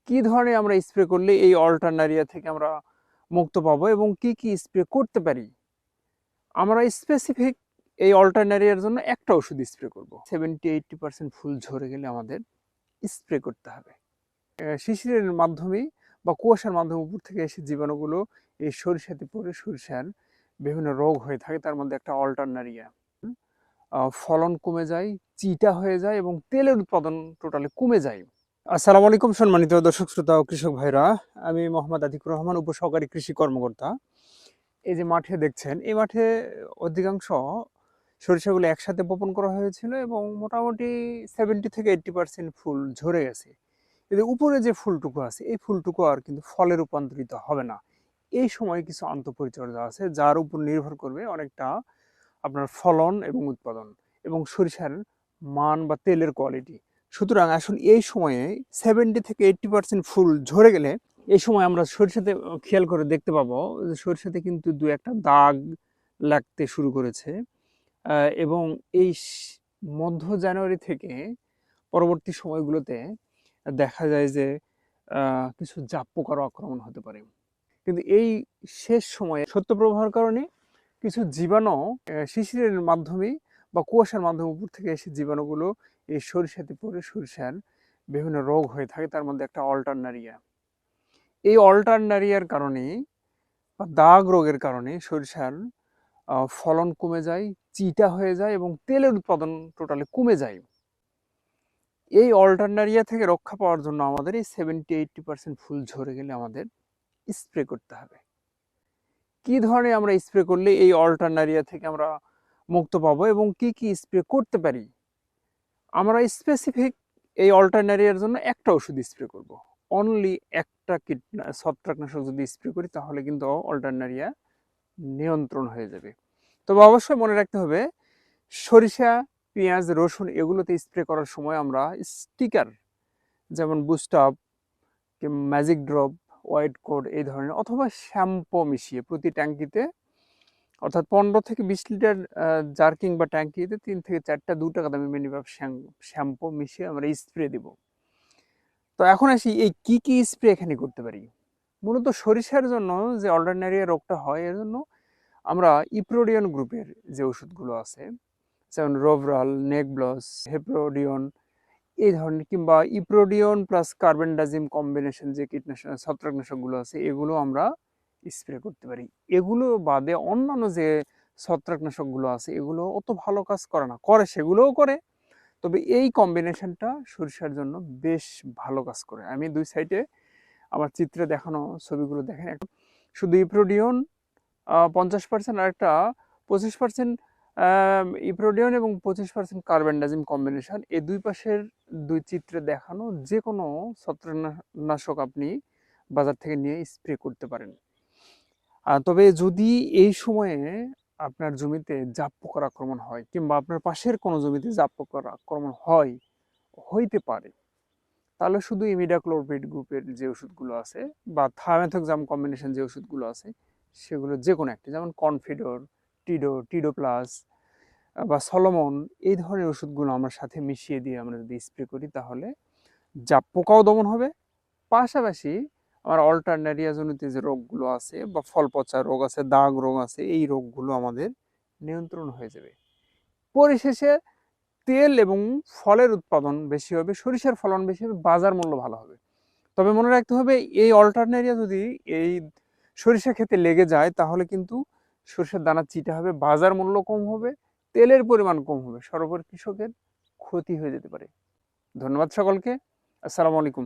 কি ধরনের আমরা স্প্রে করলে এই অল্টারনারিয়া থেকে আমরা মুক্ত পাবো এবং কি স্প্রে করতে পারি। আমরা স্পেসিফিক এই অল্টারনারিয়ার জন্য একটা ওষুধ স্প্রে করব। 70-80% ফুল ঝরে গেলে আমাদের স্প্রে করতে হবে। শিশিরের মাধ্যমে বা কুয়াশার মাধ্যমে উপর থেকে এসে জীবাণুগুলো এই সরিষাতে পড়ে সরিষার বিভিন্ন রোগ হয়ে থাকে, তার মধ্যে একটা অল্টারনারিয়া। ফলন কমে যায়, চিটা হয়ে যায় এবং তেলের উৎপাদন টোটালি কমে যায়। আসসালামু আলাইকুম সম্মানিত দর্শক শ্রোতা ও কৃষক ভাইরা, আমি মোহাম্মদ আতিকুর রহমান, উপসহকারী কৃষি কর্মকর্তা। এই যে মাঠে দেখছেন, এই মাঠে অধিকাংশ সরিষাগুলো একসাথে বপন করা হয়েছিল এবং মোটামুটি 70-80% ফুল ঝরে গেছে। কিন্তু উপরে যে ফুলটুকু আছে এই ফুলটুকু আর কিন্তু ফলে রূপান্তরিত হবে না। এই সময় কিছু আন্তঃপরিচর্যা আছে যার উপর নির্ভর করবে অনেকটা আপনার ফলন এবং উৎপাদন এবং সরিষার মান বা তেলের কোয়ালিটি। সুতরাং আসুন এই সময়ে 70-80% ফুল ঝরে গেলে এই সময় আমরা সরিষাতে খেয়াল করে দেখতে পাবো যে সরিষাতে কিন্তু দু একটা দাগ লাগতে শুরু করেছে এবং এই মধ্য জানুয়ারি থেকে পরবর্তী সময়গুলোতে দেখা যায় যে কিছু জাপ পোকারও আক্রমণ হতে পারে। কিন্তু এই শেষ সময়ে শৈত্যপ্রবাহের কারণে কিছু জীবাণু শিশিরের মাধ্যমে বা কুয়াশার মাধ্যমে উপর থেকে এসে জীবাণুগুলো এই সরিষাতে পড়ে সরিষার বিভিন্ন রোগ হয়ে থাকে, তার মধ্যে একটা অল্টারনারিয়া। এই অল্টারনারিয়ার কারণে বা দাগ রোগের কারণে সরিষার ফলন কমে যায়, চিটা হয়ে যায় এবং তেলের উৎপাদন টোটালি কমে যায়। এই অল্টারনারিয়া থেকে রক্ষা পাওয়ার জন্য আমাদের এই 70-80% ফুল ঝরে গেলে আমাদের স্প্রে করতে হবে। কি ধরনের আমরা স্প্রে করলে এই অল্টারনারিয়া থেকে আমরা মুক্ত পাবো এবং কি স্প্রে করতে পারি। আমরা স্পেসিফিক এই অল্টারনারিয়ার জন্য একটা ওষুধ স্প্রে করব। অনলি একটা ছত্রাকনাশক যদি স্প্রে করি তাহলে কিন্তু অল্টারনারিয়া নিয়ন্ত্রণ হয়ে যাবে। তবে অবশ্যই মনে রাখতে হবে, সরিষা, পেঁয়াজ, রসুন এগুলোতে স্প্রে করার সময় আমরা স্টিকার যেমন বুস্টআপ, ম্যাজিক ড্রপ, হোয়াইট কোড এই ধরনের অথবা শ্যাম্পু মিশিয়ে প্রতি ট্যাঙ্কিতে, অর্থাৎ 15-20 লিটার জার্কিং বা ট্যাঙ্কিতে 3-4টা 2 টাকা দামি মিনিমাম শ্যাম্পু মিশিয়ে আমরা স্প্রে দিব। তো এখন আসি এই কি স্প্রে এখানে করতে পারি। মূলত সরিষার জন্য যে অল্টারনারিয়া রোগটা হয় এর জন্য আমরা ইপ্রোডিয়ন গ্রুপের যে ওষুধগুলো আছে যেমন রোভরাল, নেকব্লস, হেপ্রোডিয়ন এই ধরনের, কিংবা ইপ্রোডিয়ন প্লাস কার্বেন্ডাজিম কম্বিনেশন যে কীটনাশক ছত্রাকনাশকগুলো আছে এগুলো আমরা স্প্রে করতে পারি। এগুলো বাদে অন্যান্য যে ছত্রাকনাশকগুলো আছে এগুলো অত ভালো কাজ করে না, করে সেগুলোও করে, তবে এই কম্বিনেশনটা সরিষার জন্য বেশ ভালো কাজ করে। আমি দুই সাইডে আমার চিত্রে দেখানো ছবিগুলো দেখেন, একটা শুধু ইপ্রোডিয়ন 50% আর একটা 25% ইপ্রোডিয়ন এবং 25% কার্বেন্ডাজিম কম্বিনেশন। এই দুই পাশের দুই চিত্রে দেখানো যে কোনো ছত্রাকনাশক আপনি বাজার থেকে নিয়ে স্প্রে করতে পারেন। তবে যদি এই সময়ে আপনার জমিতে জাপ পোকার আক্রমণ হয় কিংবা আপনার পাশের কোনো জমিতে জাপ পোকার আক্রমণ হইতে পারে, তাহলে শুধু ইমিডাক্লোপিড গ্রুপের যে ওষুধগুলো আছে বা থায়ামেথক্সাম কম্বিনেশন যে ওষুধগুলো আছে সেগুলো যে কোনো একটি, যেমন কনফিডর, টিডো প্লাস বা সলোমন এই ধরনের ওষুধগুলো আমার সাথে মিশিয়ে দিয়ে আমরা যদি স্প্রে করি তাহলে জাপ পোকাও দমন হবে, পাশাপাশি আমার অল্টারনারিয়া জনিত যে রোগগুলো আছে বা ফল পচা রোগ আছে, দাগ রোগ আছে, এই রোগগুলো আমাদের নিয়ন্ত্রণ হয়ে যাবে। পরিশেষে তেল এবং ফলের উৎপাদন বেশি হবে, সরিষার ফলন বেশি হবে, বাজার মূল্য ভালো হবে। তবে মনে রাখতে হবে এই অল্টারনারিয়া যদি এই সরিষা ক্ষেতে লেগে যায় তাহলে কিন্তু সরিষার দানা চিটা হবে, বাজার মূল্য কম হবে, তেলের পরিমাণ কম হবে, সর্বোপরি কৃষকের ক্ষতি হয়ে যেতে পারে। ধন্যবাদ সকলকে। আসসালামু আলাইকুম।